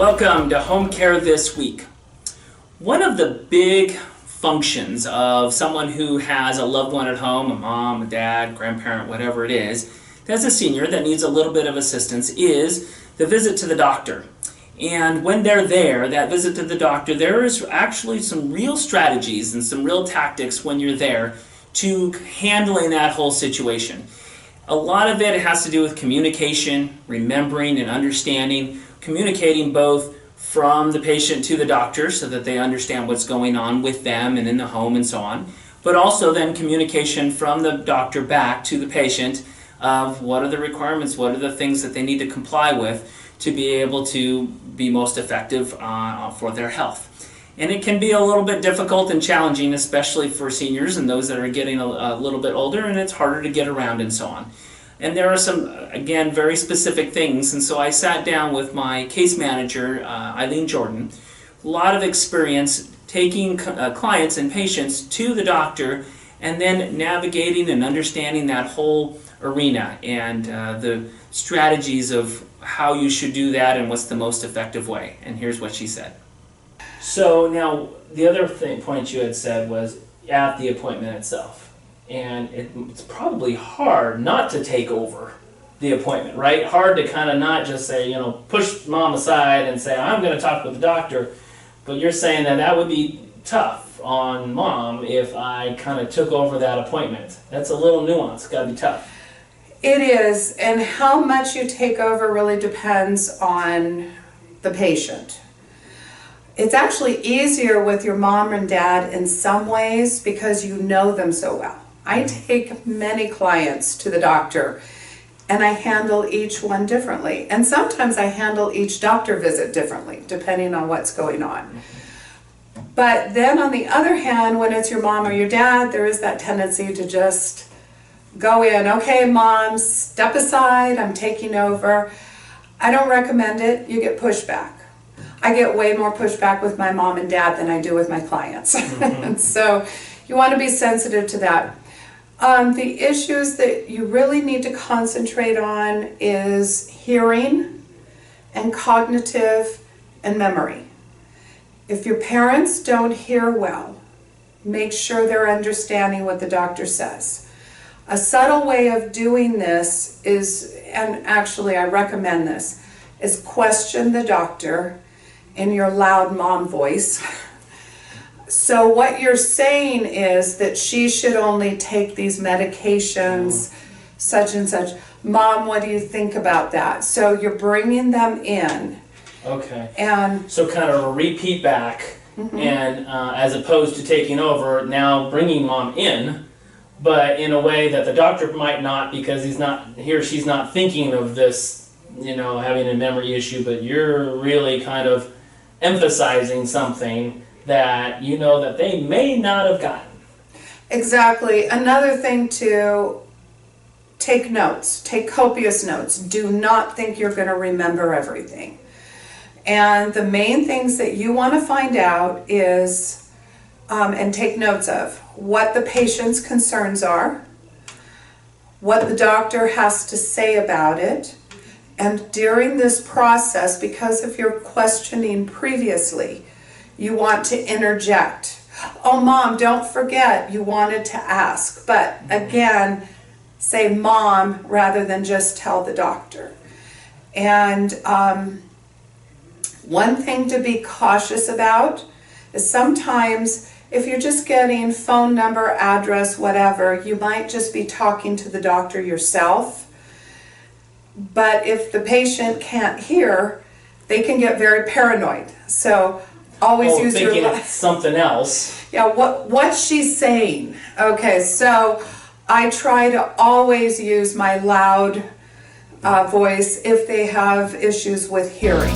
Welcome to Home Care This Week. One of the big functions of someone who has a loved one at home, a mom, a dad, grandparent, whatever it is, that's a senior that needs a little bit of assistance, is the visit to the doctor. And when they're there, that visit to the doctor, there is actually some real strategies and some real tactics when you're there to handling that whole situation. A lot of it has to do with communication, remembering and understanding, communicating both from the patient to the doctor so that they understand what's going on with them and in the home and so on, but also then communication from the doctor back to the patient of what are the requirements, what are the things that they need to comply with to be able to be most effective for their health. And it can be a little bit difficult and challenging, especially for seniors and those that are getting a little bit older, and it's harder to get around and so on. And there are some, again, very specific things, and so I sat down with my case manager, Eileen Jordan, a lot of experience taking clients and patients to the doctor and then navigating and understanding that whole arena and the strategies of how you should do that and what's the most effective way. And here's what she said. So now, the other point you had said was at the appointment itself. And it's probably hard not to take over the appointment, right? Hard to kind of not just say, push mom aside and say, I'm going to talk with the doctor. But you're saying that would be tough on mom if I kind of took over that appointment. That's a little nuance. It's got to be tough. It is, and how much you take over really depends on the patient. It's actually easier with your mom and dad in some ways because you know them so well. I take many clients to the doctor and I handle each one differently. And sometimes I handle each doctor visit differently, depending on what's going on. But then on the other hand, when it's your mom or your dad, there is that tendency to just go in, okay, mom, step aside, I'm taking over. I don't recommend it, you get pushback. I get way more pushback with my mom and dad than I do with my clients. And so you want to be sensitive to that. The issues that you really need to concentrate on is hearing and cognitive and memory. If your parents don't hear well, make sure they're understanding what the doctor says. A subtle way of doing this is, and actually I recommend this, is question the doctor in your loud mom voice. So what you're saying is that she should only take these medications, such and such. Mom, what do you think about that? So you're bringing them in. Okay. And so kind of a repeat back, and as opposed to taking over, now bringing mom in, but in a way that the doctor might not, because he or she's not thinking of this, having a memory issue, but you're really kind of emphasizing something that that they may not have gotten. Exactly. Another thing to take notes, take copious notes. Do not think you're going to remember everything. And the main things that you want to find out is, and take notes of, what the patient's concerns are, what the doctor has to say about it, and during this process, because of your questioning previously, you want to interject. Oh, mom, don't forget you wanted to ask. But again, say mom rather than just tell the doctor. And one thing to be cautious about is sometimes if you're just getting phone number, address, whatever, you might just be talking to the doctor yourself. But if the patient can't hear, they can get very paranoid. So always use your thinking it's something else. Yeah, what's she saying? Okay, so I try to always use my loud voice if they have issues with hearing.